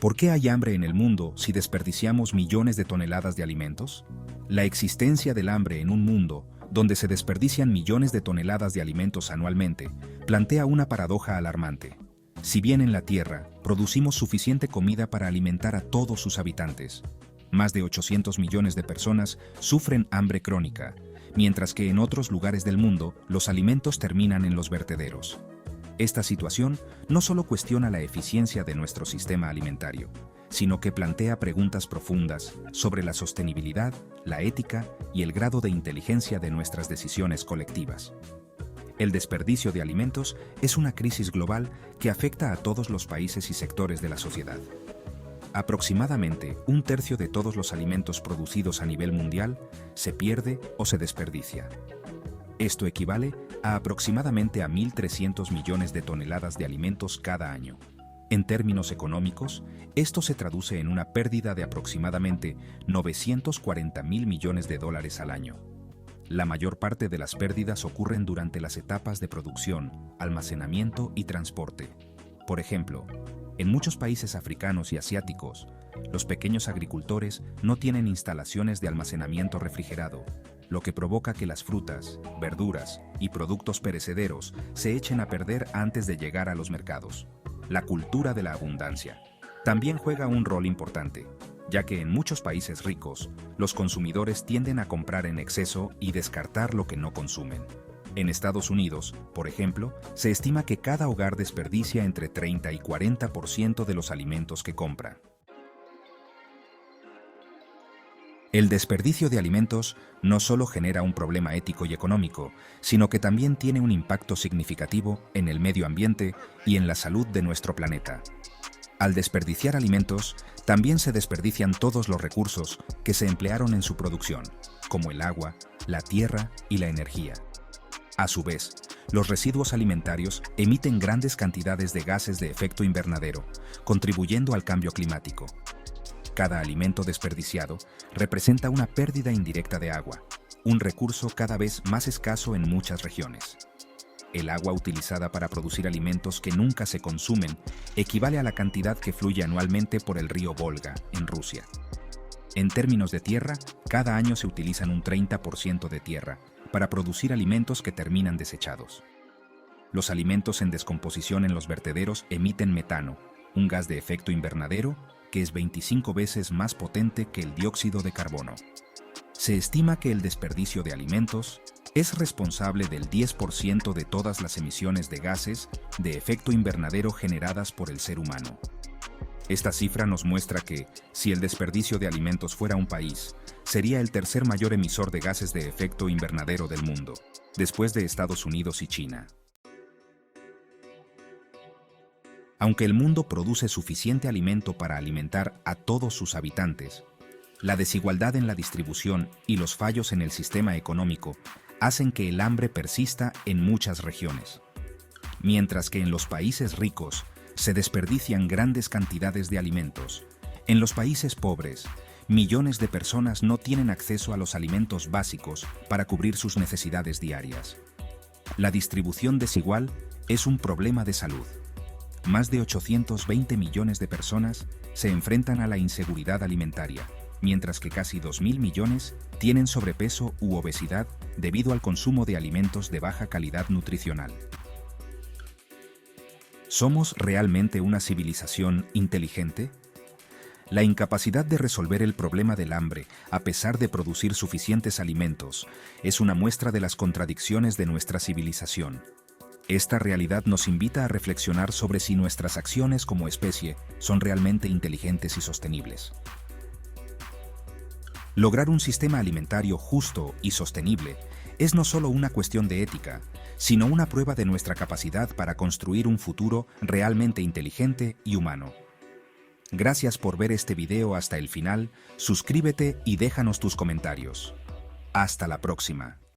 ¿Por qué hay hambre en el mundo si desperdiciamos millones de toneladas de alimentos? La existencia del hambre en un mundo donde se desperdician millones de toneladas de alimentos anualmente plantea una paradoja alarmante. Si bien en la Tierra producimos suficiente comida para alimentar a todos sus habitantes, más de 800 millones de personas sufren hambre crónica, mientras que en otros lugares del mundo los alimentos terminan en los vertederos. Esta situación no solo cuestiona la eficiencia de nuestro sistema alimentario, sino que plantea preguntas profundas sobre la sostenibilidad, la ética y el grado de inteligencia de nuestras decisiones colectivas. El desperdicio de alimentos es una crisis global que afecta a todos los países y sectores de la sociedad. Aproximadamente un tercio de todos los alimentos producidos a nivel mundial se pierde o se desperdicia. Esto equivale a aproximadamente a 1.300 millones de toneladas de alimentos cada año. En términos económicos, esto se traduce en una pérdida de aproximadamente 940.000 millones de dólares al año. La mayor parte de las pérdidas ocurren durante las etapas de producción, almacenamiento y transporte. Por ejemplo, en muchos países africanos y asiáticos, los pequeños agricultores no tienen instalaciones de almacenamiento refrigerado, lo que provoca que las frutas, verduras y productos perecederos se echen a perder antes de llegar a los mercados. La cultura de la abundancia también juega un rol importante, ya que en muchos países ricos, los consumidores tienden a comprar en exceso y descartar lo que no consumen. En Estados Unidos, por ejemplo, se estima que cada hogar desperdicia entre 30 y 40% de los alimentos que compra. El desperdicio de alimentos no solo genera un problema ético y económico, sino que también tiene un impacto significativo en el medio ambiente y en la salud de nuestro planeta. Al desperdiciar alimentos, también se desperdician todos los recursos que se emplearon en su producción, como el agua, la tierra y la energía. A su vez, los residuos alimentarios emiten grandes cantidades de gases de efecto invernadero, contribuyendo al cambio climático. Cada alimento desperdiciado representa una pérdida indirecta de agua, un recurso cada vez más escaso en muchas regiones. El agua utilizada para producir alimentos que nunca se consumen equivale a la cantidad que fluye anualmente por el río Volga, en Rusia. En términos de tierra, cada año se utilizan un 30% de tierra para producir alimentos que terminan desechados. Los alimentos en descomposición en los vertederos emiten metano, un gas de efecto invernadero que es 25 veces más potente que el dióxido de carbono. Se estima que el desperdicio de alimentos es responsable del 10% de todas las emisiones de gases de efecto invernadero generadas por el ser humano. Esta cifra nos muestra que, si el desperdicio de alimentos fuera un país, sería el tercer mayor emisor de gases de efecto invernadero del mundo, después de Estados Unidos y China. Aunque el mundo produce suficiente alimento para alimentar a todos sus habitantes, la desigualdad en la distribución y los fallos en el sistema económico hacen que el hambre persista en muchas regiones. Mientras que en los países ricos se desperdician grandes cantidades de alimentos, en los países pobres, millones de personas no tienen acceso a los alimentos básicos para cubrir sus necesidades diarias. La distribución desigual es un problema de salud. Más de 820 millones de personas se enfrentan a la inseguridad alimentaria, mientras que casi 2.000 millones tienen sobrepeso u obesidad debido al consumo de alimentos de baja calidad nutricional. ¿Somos realmente una civilización inteligente? La incapacidad de resolver el problema del hambre, a pesar de producir suficientes alimentos, es una muestra de las contradicciones de nuestra civilización. Esta realidad nos invita a reflexionar sobre si nuestras acciones como especie son realmente inteligentes y sostenibles. Lograr un sistema alimentario justo y sostenible es no solo una cuestión de ética, sino una prueba de nuestra capacidad para construir un futuro realmente inteligente y humano. Gracias por ver este video hasta el final, suscríbete y déjanos tus comentarios. Hasta la próxima.